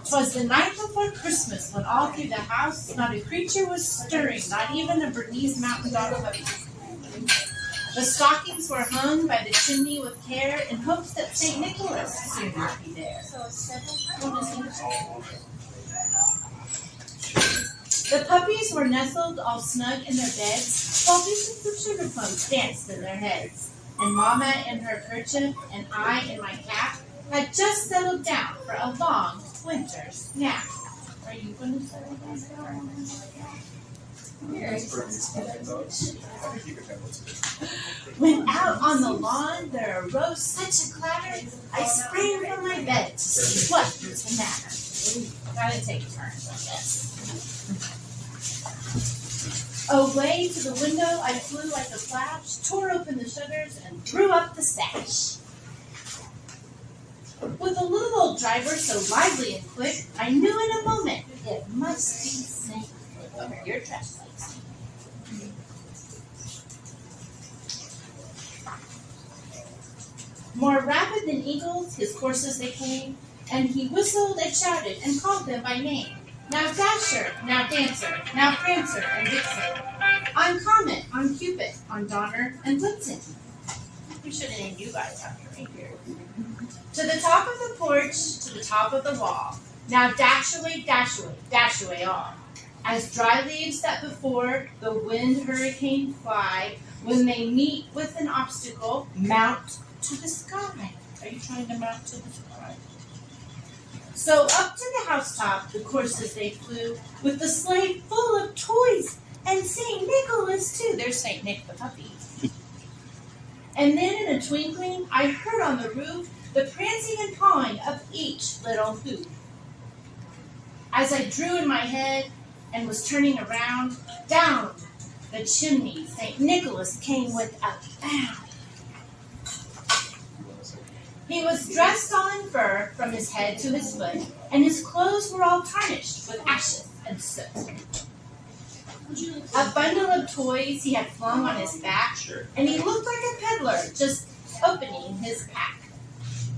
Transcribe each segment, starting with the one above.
'Twas the night before Christmas, when all through the house not a creature was stirring, not even a Bernese Mountain Dog puppy. The stockings were hung by the chimney with care in hopes that St. Nicholas soon would be there. The puppies were nestled all snug in their beds, while pieces of sugar plums danced in their heads. And Mama in her kerchief and I in my cap had just settled down for a long winter's nap. Are you going to settle down? When out on the lawn there arose such a clatter, I sprang from my bed to see what was the matter. Gotta take turns on this. Away to the window I flew like a flash, tore open the shutters, and threw up the sash. With a little old driver so lively and quick, I knew in a moment it must be Saint Nicholas. Your trash lights. More rapid than eagles, his coursers they came, and he whistled and shouted and called them by name. Now Dasher, now Dancer, now Prancer and Vixen, on Comet, on Cupid, on Donner and Blitzen. We should have named you guys after me here. To the top of the porch, to the top of the wall, now dash away all. As dry leaves that before the wind hurricane fly, when they meet with an obstacle, mount to the sky. Are you trying to mount to the sky? So up to the housetop the coursers they flew, with the sleigh full of toys, and St. Nicholas too. There's St. Nick the puppy. And then in a twinkling I heard on the roof the prancing and pawing of each little hoof. As I drew in my head and was turning around, down the chimney St. Nicholas came with a bound. He was dressed all in fur from his head to his foot, and his clothes were all tarnished with ashes and soot. A bundle of toys he had flung on his back, and he looked like a peddler just opening his pack.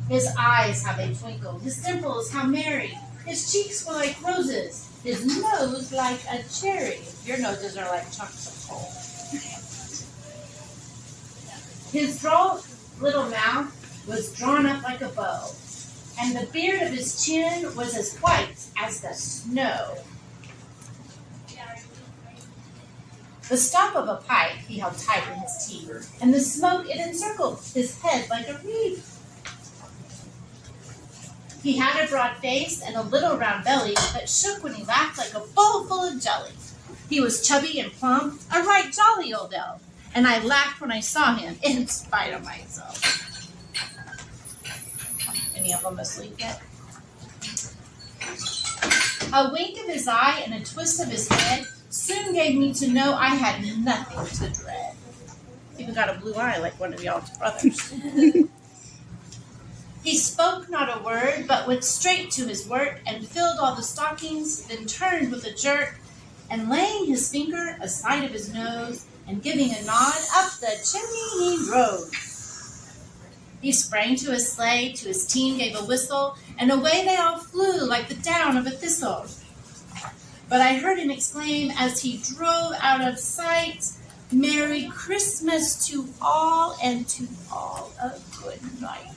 His eyes, how they twinkled, his dimples, how merry, his cheeks were like roses, his nose like a cherry. Your noses are like chunks of coal. His droll little mouth was drawn up like a bow, and the beard of his chin was as white as the snow. The stop of a pipe he held tight in his teeth, and the smoke it encircled his head like a wreath. He had a broad face and a little round belly that shook when he laughed like a bowl full of jelly. He was chubby and plump, a right jolly old elf, and I laughed when I saw him in spite of myself. Any of them asleep yet? A wink of his eye and a twist of his head soon gave me to know I had nothing to dread. Even got a blue eye like one of y'all's brothers. He spoke not a word, but went straight to his work and filled all the stockings, then turned with a jerk, and laying his finger aside of his nose, and giving a nod, up the chimney he rode. He sprang to his sleigh, to his team gave a whistle, and away they all flew like the down of a thistle. But I heard him exclaim as he drove out of sight, Merry Christmas to all, and to all a good night.